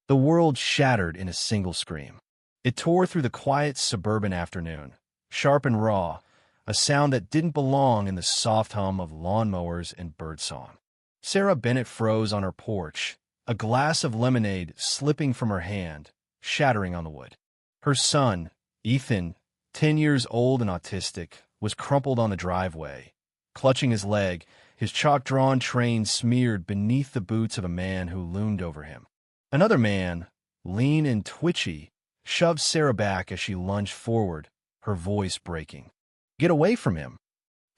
The world shattered in a single scream. It tore through the quiet suburban afternoon, sharp and raw, a sound that didn't belong in the soft hum of lawnmowers and birdsong. Sarah Bennett froze on her porch, a glass of lemonade slipping from her hand, shattering on the wood. Her son, Ethan, 10 years old and autistic, was crumpled on the driveway, clutching his leg, his chalk-drawn train smeared beneath the boots of a man who loomed over him. Another man, lean and twitchy, shoved Sarah back as she lunged forward, her voice breaking. "Get away from him!"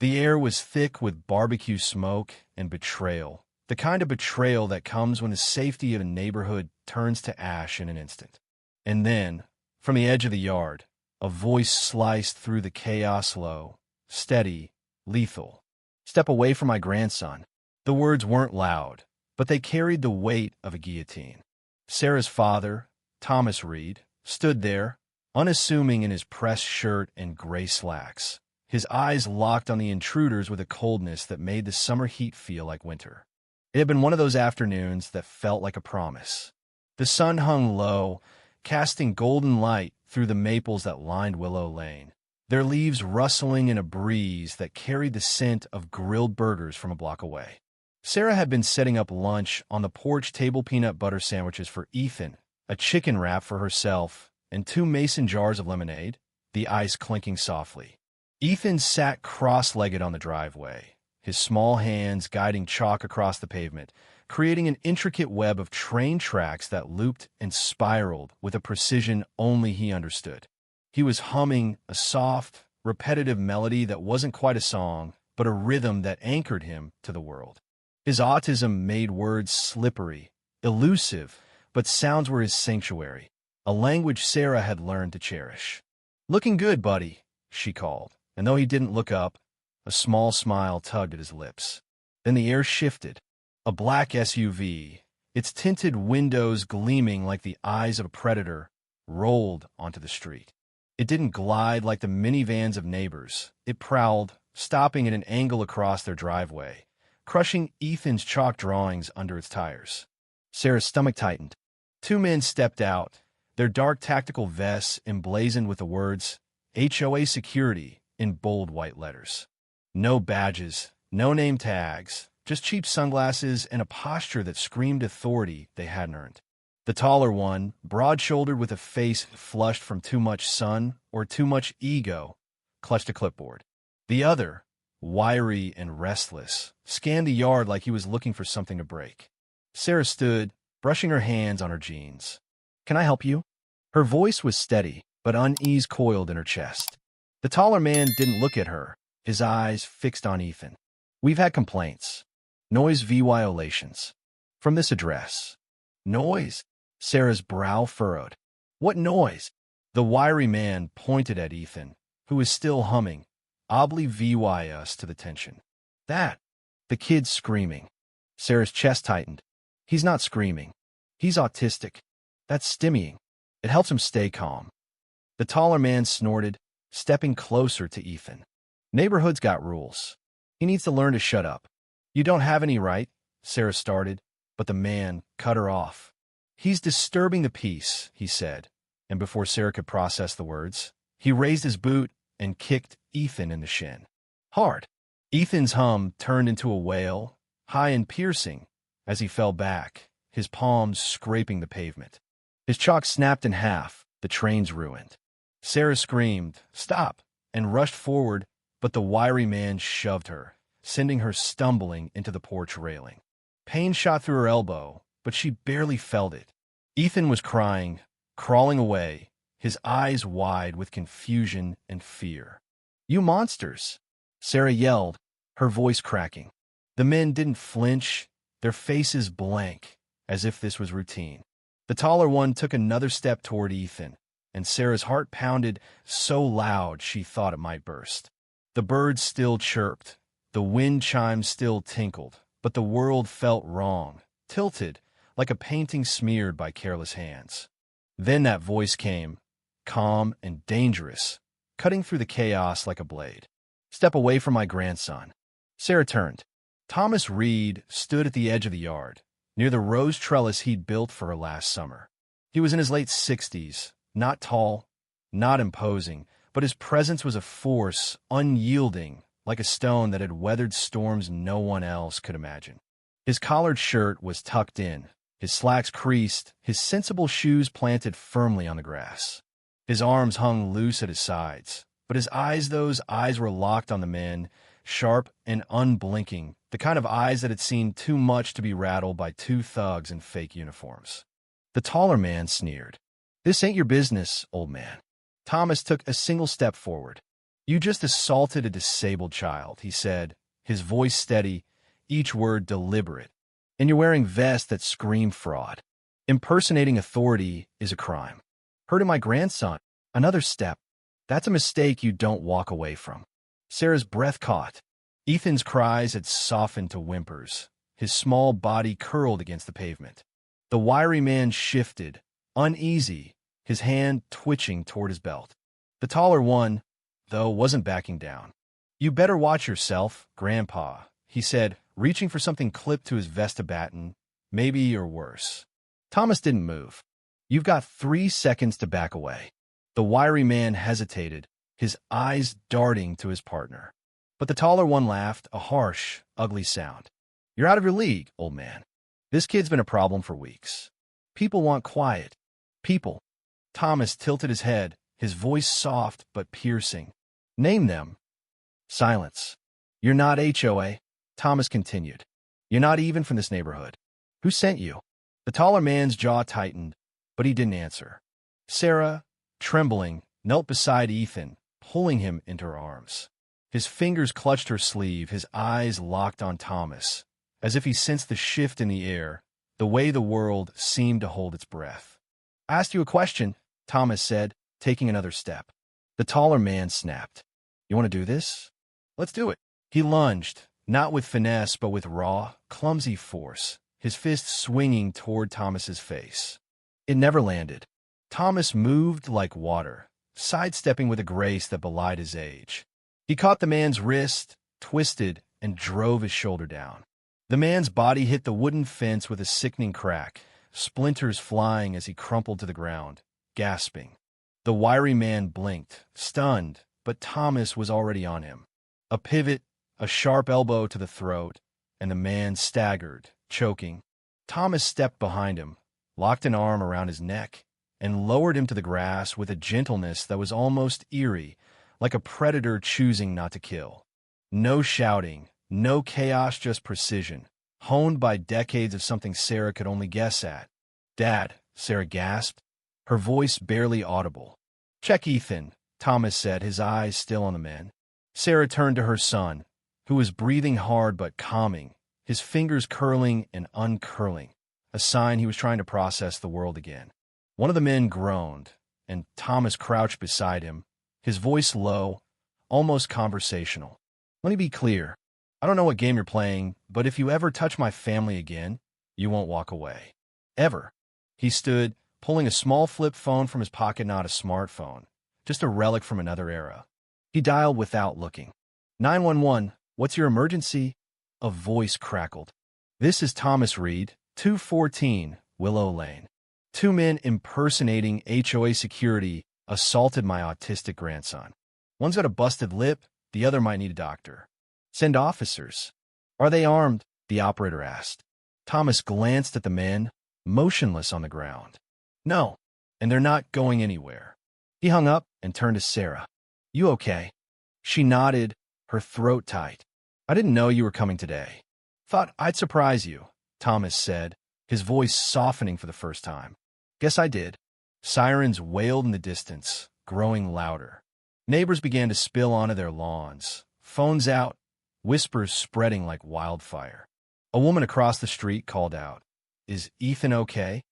The air was thick with barbecue smoke and betrayal, the kind of betrayal that comes when the safety of a neighborhood turns to ash in an instant. And then, from the edge of the yard, a voice sliced through the chaos low, steady, lethal. "Step away from my grandson." The words weren't loud, but they carried the weight of a guillotine. Sarah's father, Thomas Reed, stood there, unassuming in his pressed shirt and gray slacks, his eyes locked on the intruders with a coldness that made the summer heat feel like winter. It had been one of those afternoons that felt like a promise. The sun hung low, casting golden light through the maples that lined Willow Lane, their leaves rustling in a breeze that carried the scent of grilled burgers from a block away. Sarah had been setting up lunch on the porch, table peanut butter sandwiches for Ethan, a chicken wrap for herself, and 2 mason jars of lemonade, the ice clinking softly. Ethan sat cross-legged on the driveway, his small hands guiding chalk across the pavement, creating an intricate web of train tracks that looped and spiraled with a precision only he understood. He was humming a soft, repetitive melody that wasn't quite a song, but a rhythm that anchored him to the world. His autism made words slippery, elusive, but sounds were his sanctuary, a language Sarah had learned to cherish. "Looking good, buddy," she called, and though he didn't look up, a small smile tugged at his lips. Then the air shifted. A black SUV, its tinted windows gleaming like the eyes of a predator, rolled onto the street. It didn't glide like the minivans of neighbors. It prowled, stopping at an angle across their driveway, crushing Ethan's chalk drawings under its tires. Sarah's stomach tightened. 2 men stepped out, their dark tactical vests emblazoned with the words HOA Security in bold white letters. No badges, no name tags, just cheap sunglasses and a posture that screamed authority they hadn't earned. The taller one, broad-shouldered with a face flushed from too much sun or too much ego, clutched a clipboard. The other, wiry and restless, scanned the yard like he was looking for something to break. Sarah stood, brushing her hands on her jeans. "Can I help you?" Her voice was steady, but unease coiled in her chest. The taller man didn't look at her, his eyes fixed on Ethan. "We've had complaints. Noise violations. From this address." "Noise?" Sarah's brow furrowed. "What noise?" The wiry man pointed at Ethan, who was still humming, "Obli VY us to the tension." "That." The kid's screaming. Sarah's chest tightened. "He's not screaming. He's autistic. That's stimmying. It helps him stay calm." The taller man snorted, stepping closer to Ethan. "Neighborhood's got rules. He needs to learn to shut up." "You don't have any right," Sarah started, but the man cut her off. "He's disturbing the peace," he said, and before Sarah could process the words, he raised his boot and kicked Ethan in the shin. Hard. Ethan's hum turned into a wail, high and piercing, as he fell back, his palms scraping the pavement. His chalk snapped in half, the train's ruined. Sarah screamed, "Stop!" and rushed forward, but the wiry man shoved her, sending her stumbling into the porch railing. Pain shot through her elbow, but she barely felt it. Ethan was crying, crawling away, his eyes wide with confusion and fear. "You monsters!" Sarah yelled, her voice cracking. The men didn't flinch, their faces blank, as if this was routine. The taller one took another step toward Ethan, and Sarah's heart pounded so loud she thought it might burst. The birds still chirped, the wind chimes still tinkled, but the world felt wrong, tilted, like a painting smeared by careless hands. Then that voice came, calm and dangerous, cutting through the chaos like a blade. "Step away from my grandson." Sarah turned. Thomas Reed stood at the edge of the yard, near the rose trellis he'd built for her last summer. He was in his late 60s, not tall, not imposing, but his presence was a force, unyielding, like a stone that had weathered storms no one else could imagine. His collared shirt was tucked in, his slacks creased, his sensible shoes planted firmly on the grass. His arms hung loose at his sides, but those eyes were locked on the men, sharp and unblinking, the kind of eyes that had seen too much to be rattled by two thugs in fake uniforms. The taller man sneered. "This ain't your business, old man." Thomas took a single step forward. "You just assaulted a disabled child," he said, his voice steady, each word deliberate. "And you're wearing vests that scream fraud. Impersonating authority is a crime. Hurting my grandson, another step. That's a mistake you don't walk away from." Sarah's breath caught. Ethan's cries had softened to whimpers. His small body curled against the pavement. The wiry man shifted, uneasy, his hand twitching toward his belt. The taller one, though, wasn't backing down. "You better watch yourself, Grandpa," he said, reaching for something clipped to his vesta baton, maybe or worse. Thomas didn't move. "You've got 3 seconds to back away." The wiry man hesitated, his eyes darting to his partner. But the taller one laughed, a harsh, ugly sound. "You're out of your league, old man. This kid's been a problem for weeks. People want quiet. People." Thomas tilted his head, his voice soft but piercing. "Name them." Silence. "You're not HOA," Thomas continued. "You're not even from this neighborhood. Who sent you?" The taller man's jaw tightened, but he didn't answer. Sarah, trembling, knelt beside Ethan, pulling him into her arms. His fingers clutched her sleeve, his eyes locked on Thomas, as if he sensed the shift in the air, the way the world seemed to hold its breath. "I asked you a question," Thomas said, taking another step. The taller man snapped. "You want to do this? Let's do it." He lunged, not with finesse but with raw, clumsy force, his fist swinging toward Thomas's face. It never landed. Thomas moved like water, sidestepping with a grace that belied his age. He caught the man's wrist, twisted, and drove his shoulder down. The man's body hit the wooden fence with a sickening crack, splinters flying as he crumpled to the ground, gasping. The wiry man blinked, stunned, but Thomas was already on him. A pivot, a sharp elbow to the throat, and the man staggered, choking. Thomas stepped behind him, locked an arm around his neck, and lowered him to the grass with a gentleness that was almost eerie, like a predator choosing not to kill. No shouting, no chaos, just precision, honed by decades of something Sarah could only guess at. "Dad," Sarah gasped, her voice barely audible. "Check Ethan," Thomas said, his eyes still on the men. Sarah turned to her son, who was breathing hard but calming, his fingers curling and uncurling, a sign he was trying to process the world again. One of the men groaned, and Thomas crouched beside him, his voice low, almost conversational. "Let me be clear. I don't know what game you're playing, but if you ever touch my family again, you won't walk away. Ever." He stood, pulling a small flip phone from his pocket, not a smartphone, just a relic from another era. He dialed without looking. 911, what's your emergency?" A voice crackled. "This is Thomas Reed, 214 Willow Lane. 2 men impersonating HOA security assaulted my autistic grandson. One's got a busted lip, the other might need a doctor. Send officers." "Are they armed?" the operator asked. Thomas glanced at the men, motionless on the ground. "No, and they're not going anywhere." He hung up and turned to Sarah. "You okay?" She nodded, her throat tight. "I didn't know you were coming today. Thought I'd surprise you," Thomas said, his voice softening for the first time. "Guess I did." Sirens wailed in the distance, growing louder. Neighbors began to spill onto their lawns, phones out, whispers spreading like wildfire. A woman across the street called out, "Is Ethan okay?"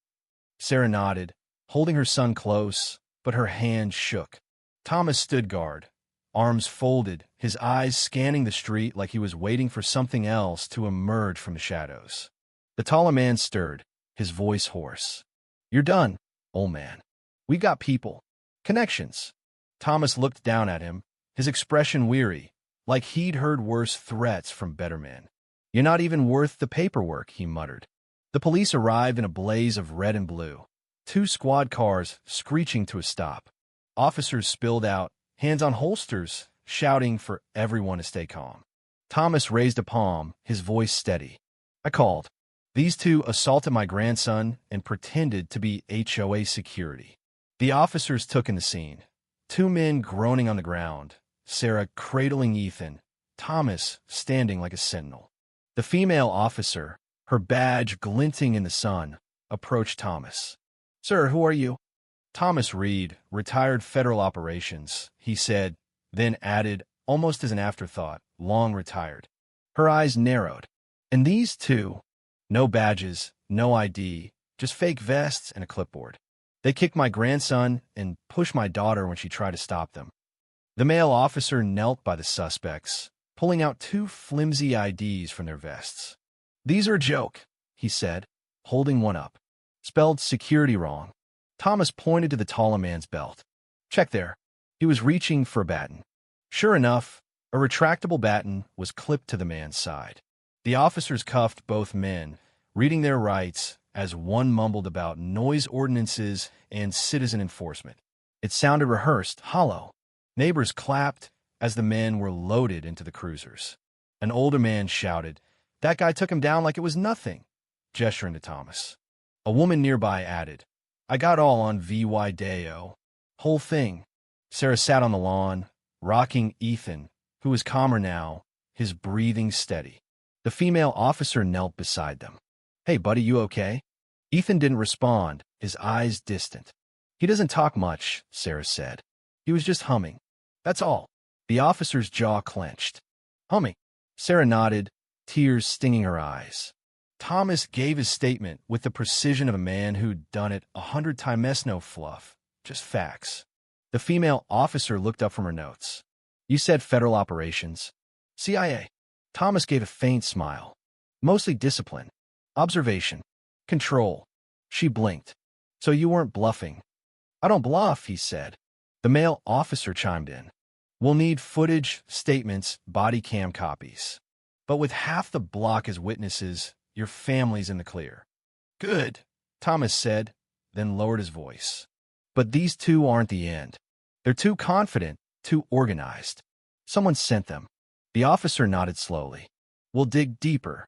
Sarah nodded, holding her son close, but her hand shook. Thomas stood guard, arms folded, his eyes scanning the street like he was waiting for something else to emerge from the shadows. The taller man stirred, his voice hoarse. "You're done, old man. We got people. Connections." Thomas looked down at him, his expression weary, like he'd heard worse threats from better men. "You're not even worth the paperwork," he muttered. The police arrived in a blaze of red and blue. Two squad cars screeching to a stop. Officers spilled out, hands on holsters, shouting for everyone to stay calm. Thomas raised a palm, his voice steady. I called. These two assaulted my grandson and pretended to be HOA security. The officers took in the scene. Two men groaning on the ground, Sarah cradling Ethan, Thomas standing like a sentinel. The female officer, her badge glinting in the sun, approached Thomas. Sir, who are you? Thomas Reed, retired federal operations, he said, then added, almost as an afterthought, long retired. Her eyes narrowed. And these two? No badges, no ID, just fake vests and a clipboard. They kicked my grandson and pushed my daughter when she tried to stop them. The male officer knelt by the suspects, pulling out two flimsy IDs from their vests. These are a joke, he said, holding one up. Spelled security wrong. Thomas pointed to the taller man's belt. Check there. He was reaching for a baton. Sure enough, a retractable baton was clipped to the man's side. The officers cuffed both men, reading their rights as one mumbled about noise ordinances and citizen enforcement. It sounded rehearsed, hollow. Neighbors clapped as the men were loaded into the cruisers. An older man shouted, That guy took him down like it was nothing, gesturing to Thomas. A woman nearby added, I got all on VY Deo. Whole thing. Sarah sat on the lawn, rocking Ethan, who was calmer now, his breathing steady. The female officer knelt beside them. Hey, buddy, you okay? Ethan didn't respond, his eyes distant. He doesn't talk much, Sarah said. He was just humming. That's all. The officer's jaw clenched. Humming. Sarah nodded, tears stinging her eyes. Thomas gave his statement with the precision of a man who'd done it 100 times. No fluff, just facts. The female officer looked up from her notes. You said federal operations. CIA. Thomas gave a faint smile. Mostly discipline. Observation. Control. She blinked. So you weren't bluffing. I don't bluff, he said. The male officer chimed in. We'll need footage, statements, body cam copies. But with half the block as witnesses, your family's in the clear. Good, Thomas said, then lowered his voice. But these two aren't the end. They're too confident, too organized. Someone sent them. The officer nodded slowly. We'll dig deeper.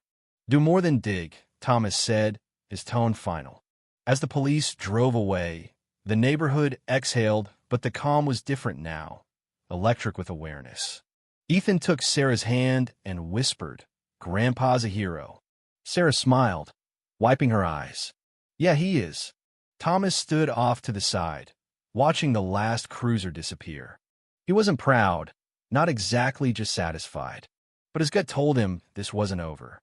Do more than dig, Thomas said, his tone final. As the police drove away, the neighborhood exhaled, but the calm was different now, electric with awareness. Ethan took Sarah's hand and whispered, Grandpa's a hero. Sarah smiled, wiping her eyes. Yeah, he is. Thomas stood off to the side, watching the last cruiser disappear. He wasn't proud, not exactly just satisfied, but his gut told him this wasn't over.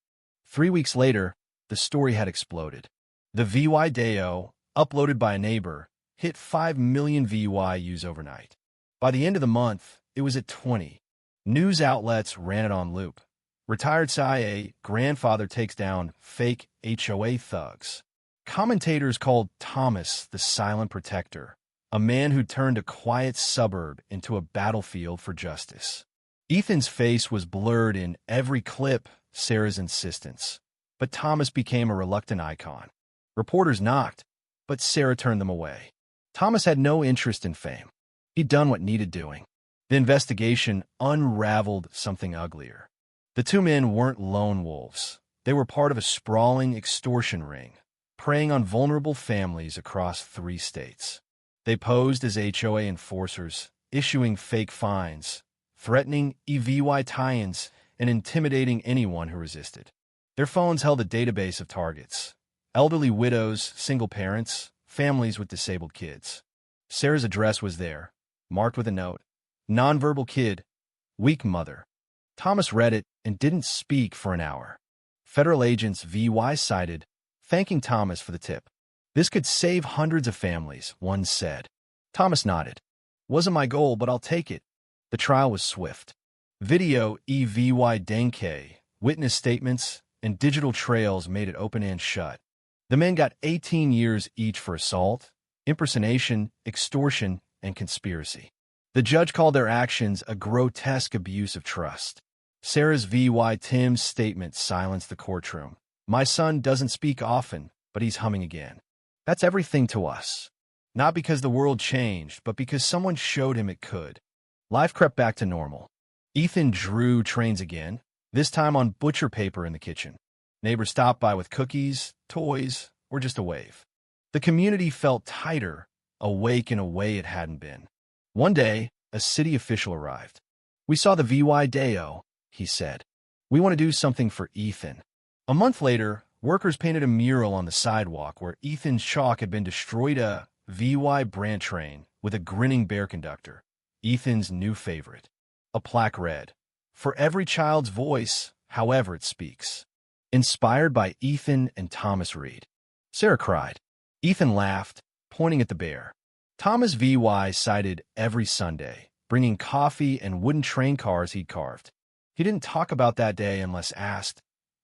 3 weeks later, the story had exploded. The VY Deo, uploaded by a neighbor, hit 5 million VYUs overnight. By the end of the month, it was at 20. News outlets ran it on loop. Retired CIA grandfather takes down fake HOA thugs. Commentators called Thomas the silent protector, a man who turned a quiet suburb into a battlefield for justice. Ethan's face was blurred in every clip, Sarah's insistence. But Thomas became a reluctant icon. Reporters knocked, but Sarah turned them away. Thomas had no interest in fame. He'd done what needed doing. The investigation unraveled something uglier. The two men weren't lone wolves. They were part of a sprawling extortion ring, preying on vulnerable families across 3 states. They posed as HOA enforcers, issuing fake fines, threatening EVY tie-ins, and intimidating anyone who resisted. Their phones held a database of targets: elderly widows, single parents, families with disabled kids. Sarah's address was there, marked with a note: nonverbal kid, weak mother. Thomas read it and didn't speak for an hour. Federal agents VY cited, thanking Thomas for the tip. This could save hundreds of families, one said. Thomas nodded. Wasn't my goal, but I'll take it. The trial was swift. Video EVY Denke, witness statements, and digital trails made it open and shut. The men got 18 years each for assault, impersonation, extortion, and conspiracy. The judge called their actions a grotesque abuse of trust. Sarah's VY Tim's statement silenced the courtroom. My son doesn't speak often, but he's humming again. That's everything to us. Not because the world changed, but because someone showed him it could. Life crept back to normal. Ethan drew trains again, this time on butcher paper in the kitchen. Neighbors stopped by with cookies, toys, or just a wave. The community felt tighter, awake in a way it hadn't been. One day, a city official arrived. "We saw the VY Deo," he said. "We want to do something for Ethan." A month later, workers painted a mural on the sidewalk where Ethan's chalk had been destroyed, a VY brand train with a grinning bear conductor, Ethan's new favorite. A plaque read, "For every child's voice, however it speaks." Inspired by Ethan and Thomas Reed. Sarah cried. Ethan laughed, pointing at the bear. Thomas VY cited every Sunday, bringing coffee and wooden train cars he'd carved. He didn't talk about that day unless asked,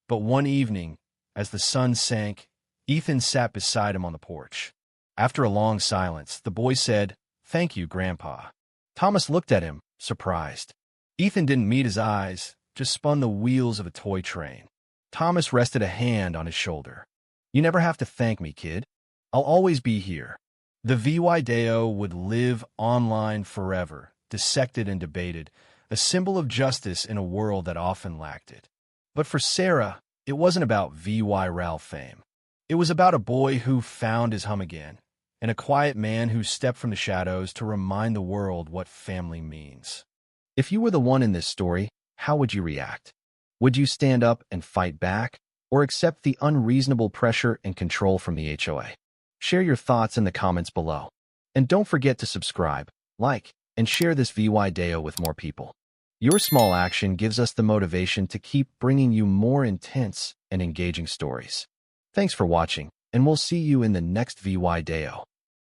but one evening, as the sun sank, Ethan sat beside him on the porch. After a long silence, the boy said, "Thank you, Grandpa." Thomas looked at him, surprised. Ethan didn't meet his eyes, just spun the wheels of a toy train. Thomas rested a hand on his shoulder. "You never have to thank me, kid. I'll always be here." The VY Deo would live online forever, dissected and debated, a symbol of justice in a world that often lacked it. But for Sarah, it wasn't about VY Ralph fame. It was about a boy who found his hum again, and a quiet man who stepped from the shadows to remind the world what family means. If you were the one in this story, how would you react? Would you stand up and fight back, or accept the unreasonable pressure and control from the HOA? Share your thoughts in the comments below. And don't forget to subscribe, like, and share this VY Deo with more people. Your small action gives us the motivation to keep bringing you more intense and engaging stories. Thanks for watching, and we'll see you in the next VY Deo.